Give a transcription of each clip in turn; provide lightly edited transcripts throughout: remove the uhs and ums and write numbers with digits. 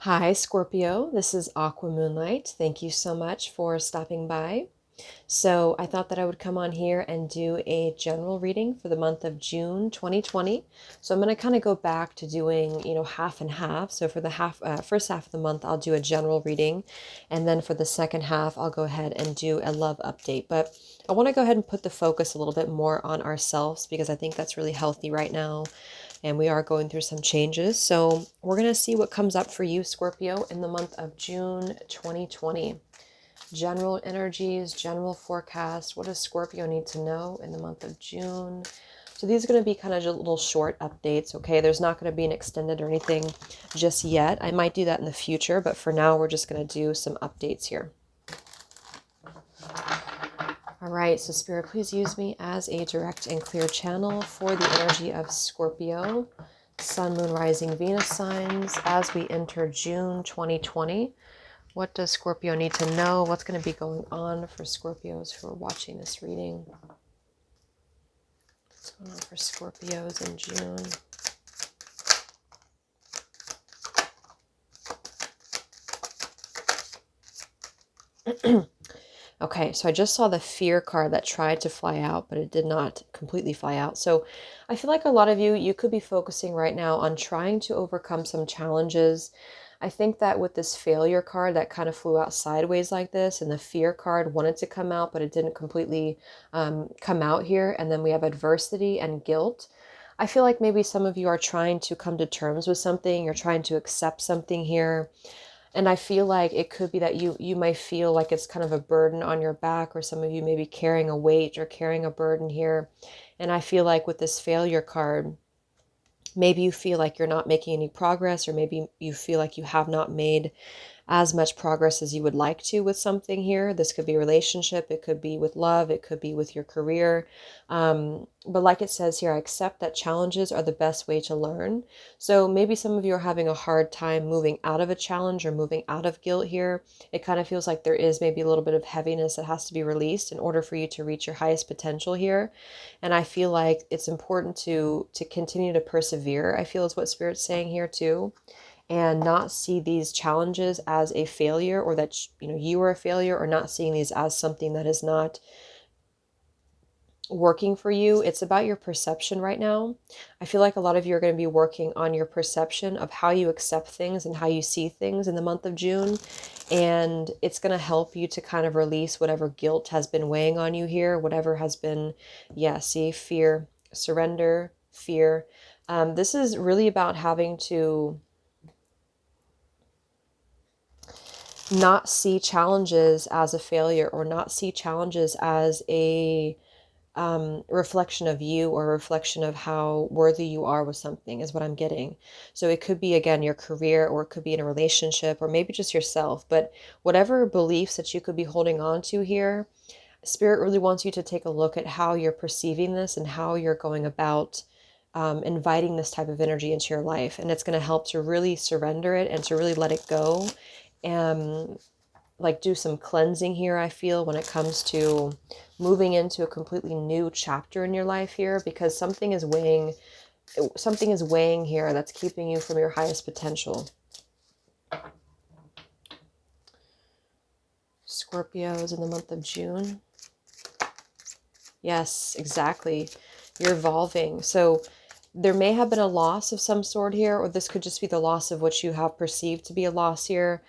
Hi, Scorpio. This is Aqua Moonlight. Thank you so much for stopping by. So, I thought that I would come on here and do a general reading for the month of June 2020. So, I'm going to kind of go back to doing, half and half. So, for the first half of the month, I'll do a general reading. And then for the second half, I'll go ahead and do a love update. But I want to go ahead and put the focus a little bit more on ourselves because I think that's really healthy right now and we are going through some changes. So we're going to see what comes up for you, Scorpio, in the month of June 2020. General energies, general forecast. What does Scorpio need to know in the month of June? So these are going to be kind of just little short updates, okay? There's not going to be an extended or anything just yet. I might do that in the future, but for now, we're just going to do some updates here. All right, so Spirit, please use me as a direct and clear channel for the energy of Scorpio, Sun, Moon, Rising, Venus signs as we enter June 2020. What does Scorpio need to know? What's going to be going on for Scorpios who are watching this reading? What's going on for Scorpios in June? Okay, so I just saw the fear card that tried to fly out, but it did not completely fly out. So I feel like a lot of you could be focusing right now on trying to overcome some challenges. I think that with this failure card that kind of flew out sideways like this, and the fear card wanted to come out, but it didn't completely come out here. And then we have adversity and guilt. I feel like maybe some of you are trying to come to terms with something. You're trying to accept something here. And I feel like it could be that you might feel like it's kind of a burden on your back, or some of you may be carrying a weight or carrying a burden here. And I feel like with this failure card, maybe you feel like you're not making any progress, or maybe you feel like you have not made as much progress as you would like to with something here. This could be a relationship, it could be with love, it could be with your career. But like it says here, I accept that challenges are the best way to learn. So maybe some of you are having a hard time moving out of a challenge or moving out of guilt here. It kind of feels like there is maybe a little bit of heaviness that has to be released in order for you to reach your highest potential here. And I feel like it's important to continue to persevere, I feel is what Spirit's saying here too, and not see these challenges as a failure, or that you are a failure, or not seeing these as something that is not working for you. It's about your perception right now. I feel like a lot of you are going to be working on your perception of how you accept things and how you see things in the month of June. And it's going to help you to kind of release whatever guilt has been weighing on you here, whatever has been, see, fear, surrender, fear. This is really about having to not see challenges as a failure, or not see challenges as a reflection of you, or a reflection of how worthy you are with something, is what I'm getting. So it could be, again, your career, or it could be in a relationship, or maybe just yourself. But whatever beliefs that you could be holding on to here, Spirit really wants you to take a look at how you're perceiving this and how you're going about inviting this type of energy into your life. And it's going to help to really surrender it and to really let it go. And like do some cleansing here, I feel, when it comes to moving into a completely new chapter in your life here, because something is weighing here that's keeping you from your highest potential. Scorpios in the month of June. Yes, exactly. You're evolving. So there may have been a loss of some sort here, or this could just be the loss of what you have perceived to be a loss here.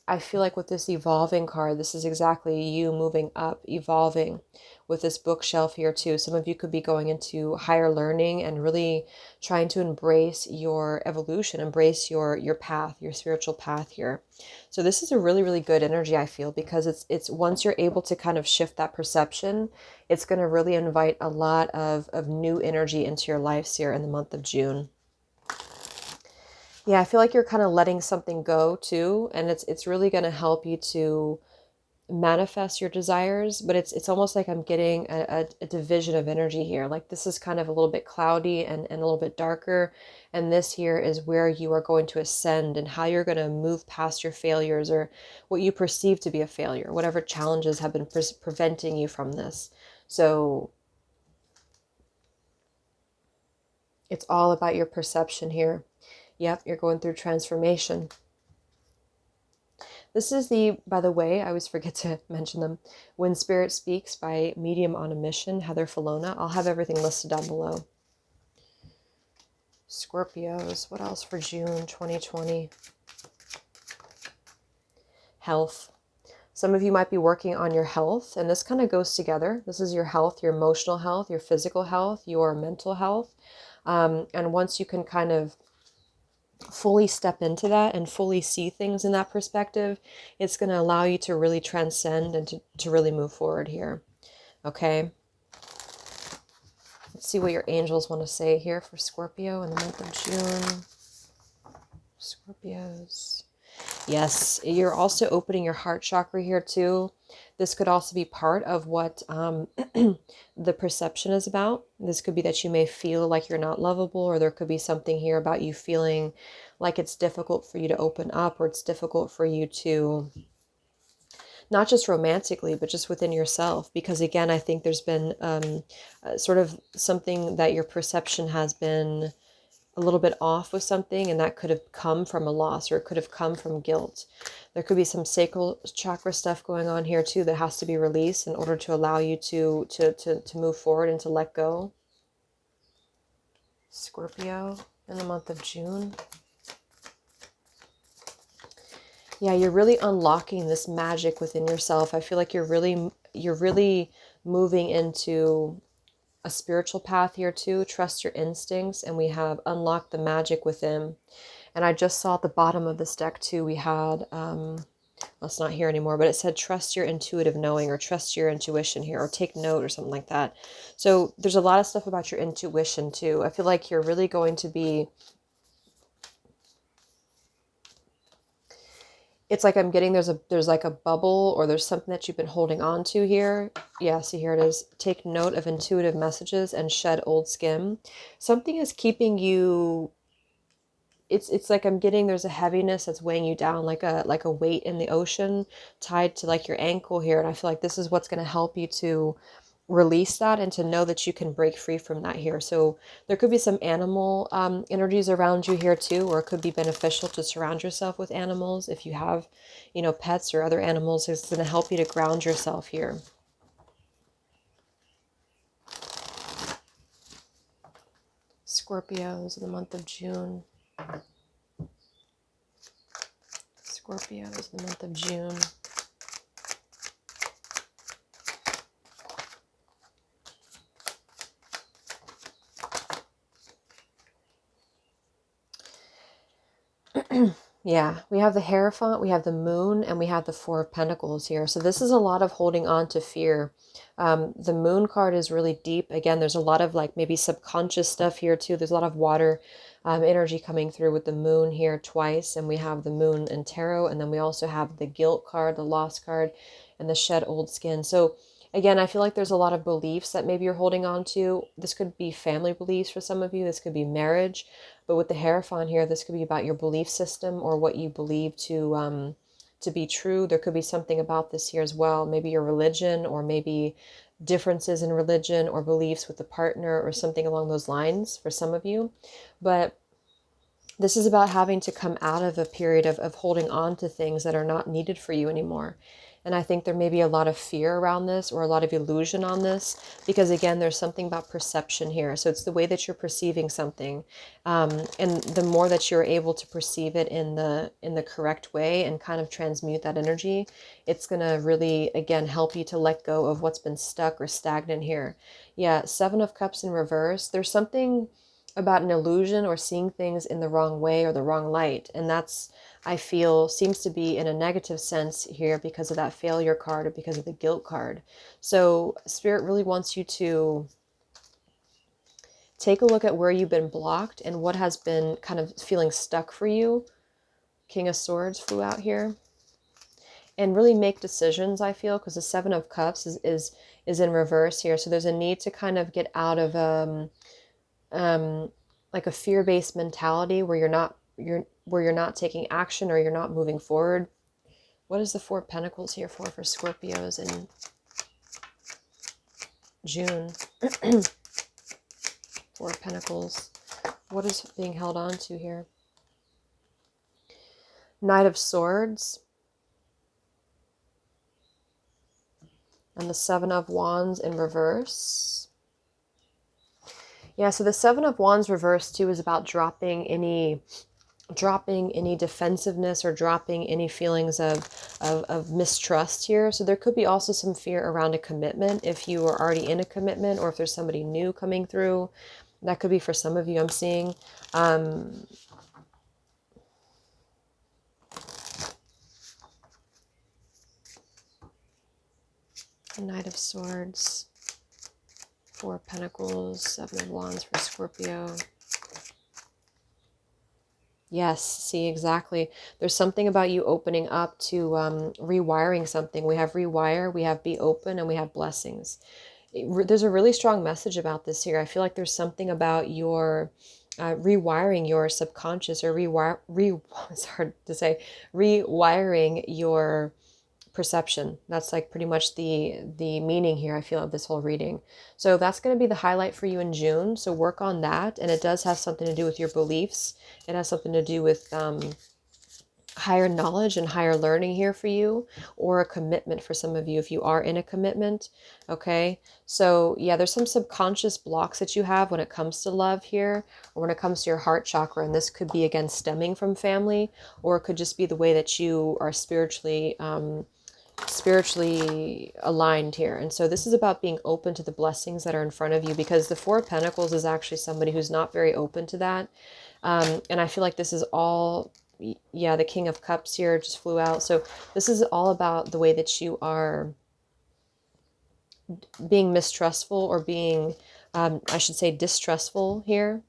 I feel like with this evolving card, this is exactly you moving up, evolving with this bookshelf here too. Some of you could be going into higher learning and really trying to embrace your evolution, embrace your path, your spiritual path here. So this is a really, really good energy, I feel, because it's once you're able to kind of shift that perception, it's going to really invite a lot of new energy into your lives here in the month of June. Yeah, I feel like you're kind of letting something go too, and it's really going to help you to manifest your desires. But it's almost like I'm getting a division of energy here. Like this is kind of a little bit cloudy and a little bit darker, and this here is where you are going to ascend, and how you're going to move past your failures, or what you perceive to be a failure, whatever challenges have been preventing you from this. So it's all about your perception here. Yep, you're going through transformation. This is the, by the way, I always forget to mention them, When Spirit Speaks by Medium on a Mission, Heather Fallon. I'll have everything listed down below. Scorpios, what else for June 2020? Health. Some of you might be working on your health, and this kind of goes together. This is your health, your emotional health, your physical health, your mental health. And once you can kind of fully step into that and fully see things in that perspective, it's going to allow you to really transcend and to really move forward here. Okay. Let's see what your angels want to say here for Scorpio in the month of June. Scorpios. Yes, you're also opening your heart chakra here too. This could also be part of what the perception is about. This could be that you may feel like you're not lovable, or there could be something here about you feeling like it's difficult for you to open up, or it's difficult for you to, not just romantically, but just within yourself. Because again, I think there's been sort of something that your perception has been a little bit off with something, and that could have come from a loss, or it could have come from guilt. There could be some sacral chakra stuff going on here too that has to be released in order to allow you to move forward and to let go. Scorpio in the month of June. Yeah, you're really unlocking this magic within yourself. I feel like you're really moving into a spiritual path here too. Trust your instincts, and we have unlocked the magic within. And I just saw at the bottom of this deck too, we had, well, it's not here anymore, but it said trust your intuitive knowing, or trust your intuition here, or take note, or something like that. So there's a lot of stuff about your intuition too. I feel like you're really going to be, it's like I'm getting there's like a bubble, or there's something that you've been holding on to here. Yeah, see, here it is. Take note of intuitive messages and shed old skin. Something is keeping you, it's like I'm getting, there's a heaviness that's weighing you down, like a weight in the ocean tied to like your ankle here. And I feel like this is what's going to help you to release that and to know that you can break free from that here. So there could be some animal energies around you here too, or it could be beneficial to surround yourself with animals. If you have, you know, pets or other animals, it's going to help you to ground yourself here. Scorpios in the month of June. Scorpios in the month of June. Yeah, we have the Hierophant, we have the Moon, and we have the Four of Pentacles here. So this is a lot of holding on to fear. The Moon card is really deep. Again, there's a lot of like maybe subconscious stuff here too. There's a lot of water energy coming through with the Moon here twice. And we have the Moon in Tarot. And then we also have the Guilt card, the Lost card, and the Shed Old Skin. So again, I feel like there's a lot of beliefs that maybe you're holding on to. This could be family beliefs for some of you. This could be marriage. But with the Hierophant here, this could be about your belief system, or what you believe to be true. There could be something about this here as well. Maybe your religion, or maybe differences in religion or beliefs with the partner, or something along those lines for some of you. But this is about having to come out of a period of holding on to things that are not needed for you anymore. And I think there may be a lot of fear around this, or a lot of illusion on this, because again, there's something about perception here. So it's the way that you're perceiving something. And the more that you're able to perceive it in the correct way and kind of transmute that energy, it's going to really, again, help you to let go of what's been stuck or stagnant here. Yeah, Seven of Cups in reverse. There's something about an illusion, or seeing things in the wrong way or the wrong light. And that's, I feel, seems to be in a negative sense here because of that Failure card, or because of the Guilt card. So Spirit really wants you to take a look at where you've been blocked and what has been kind of feeling stuck for you. King of Swords flew out here. And really make decisions, I feel, because the Seven of Cups is in reverse here. So there's a need to kind of get out of like a fear-based mentality where you're not taking action, or you're not moving forward. What is the Four of Pentacles here for Scorpios in June? Four of Pentacles. What is being held on to here? Knight of Swords, and the Seven of Wands in reverse. Yeah, so the Seven of Wands reversed too is about dropping any defensiveness or dropping any feelings of mistrust here. So there could be also some fear around a commitment if you are already in a commitment, or if there's somebody new coming through. That could be for some of you, I'm seeing. Knight of Swords, Four of Pentacles, Seven of Wands for Scorpio. Yes, see, exactly. There's something about you opening up to rewiring something. We have rewire, we have be open, and we have blessings. There's a really strong message about this here. I feel like there's something about your rewiring your subconscious, or it's hard to say, rewiring your perception. That's like pretty much the meaning here, I feel, of this whole reading. So that's going to be the highlight for you in June. So work on that. And it does have something to do with your beliefs. It has something to do with higher knowledge and higher learning here for you, or a commitment for some of you if you are in a commitment. Okay, so yeah, there's some subconscious blocks that you have when it comes to love here, or when it comes to your heart chakra, and this could be, again, stemming from family, or it could just be the way that you are spiritually aligned here. And so this is about being open to the blessings that are in front of you, because the Four of Pentacles is actually somebody who's not very open to that. And I feel like this is all, yeah, the King of Cups here just flew out. So this is all about the way that you are being mistrustful, or being, I should say, distrustful here.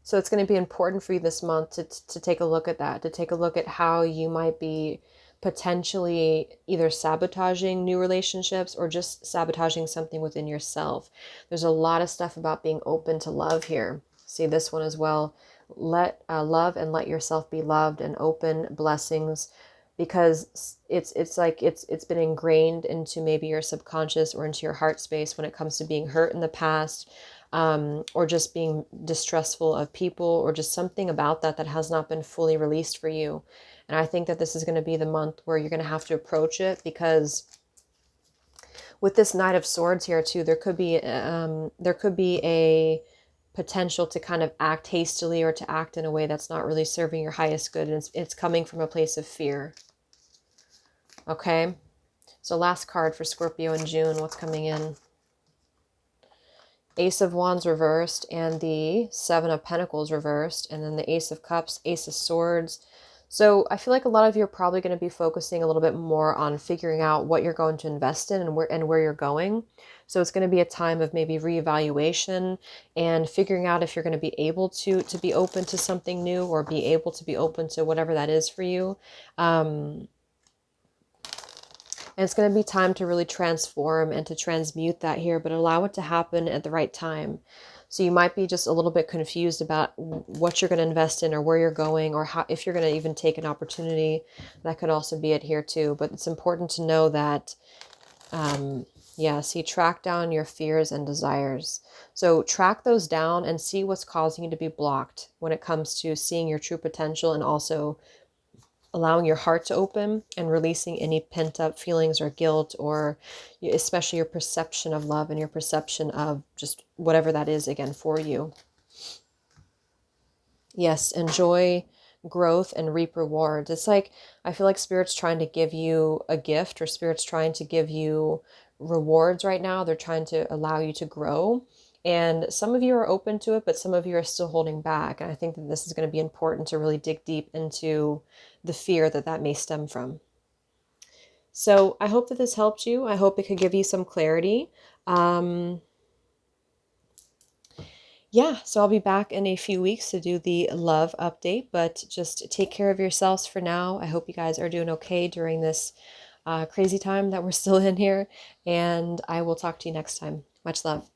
So it's going to be important for you this month to take a look at that, to take a look at how you might be potentially either sabotaging new relationships, or just sabotaging something within yourself. There's a lot of stuff about being open to love here. See this one as well. Let love and let yourself be loved, and open blessings, because it's like it's been ingrained into maybe your subconscious or into your heart space when it comes to being hurt in the past, or just being distrustful of people, or just something about that has not been fully released for you. And I think that this is going to be the month where you're going to have to approach it, because with this Knight of Swords here too, there could be a potential to kind of act hastily, or to act in a way that's not really serving your highest good, and it's coming from a place of fear. Okay, so last card for Scorpio in June, what's coming in? Ace of Wands reversed, and the Seven of Pentacles reversed, and then the Ace of Cups, Ace of Swords. So I feel like a lot of you are probably going to be focusing a little bit more on figuring out what you're going to invest in, and where you're going. So it's going to be a time of maybe reevaluation, and figuring out if you're going to be able to be open to something new, or be able to be open to whatever that is for you. And it's going to be time to really transform and to transmute that here, but allow it to happen at the right time. So you might be just a little bit confused about what you're going to invest in, or where you're going, or how, if you're going to even take an opportunity. That could also be it here too. But it's important to know that, yeah, see, track down your fears and desires. So track those down and see what's causing you to be blocked when it comes to seeing your true potential, and also allowing your heart to open, and releasing any pent-up feelings or guilt, or especially your perception of love, and your perception of just whatever that is, again, for you. Yes, enjoy growth and reap rewards. It's like, I feel like Spirit's trying to give you a gift, or Spirit's trying to give you rewards right now. They're trying to allow you to grow. And some of you are open to it, but some of you are still holding back. And I think that this is going to be important to really dig deep into the fear that may stem from. So I hope that this helped you. I hope it could give you some clarity. Yeah, so I'll be back in a few weeks to do the love update, but just take care of yourselves for now. I hope you guys are doing okay during this crazy time that we're still in here, and I will talk to you next time. Much love.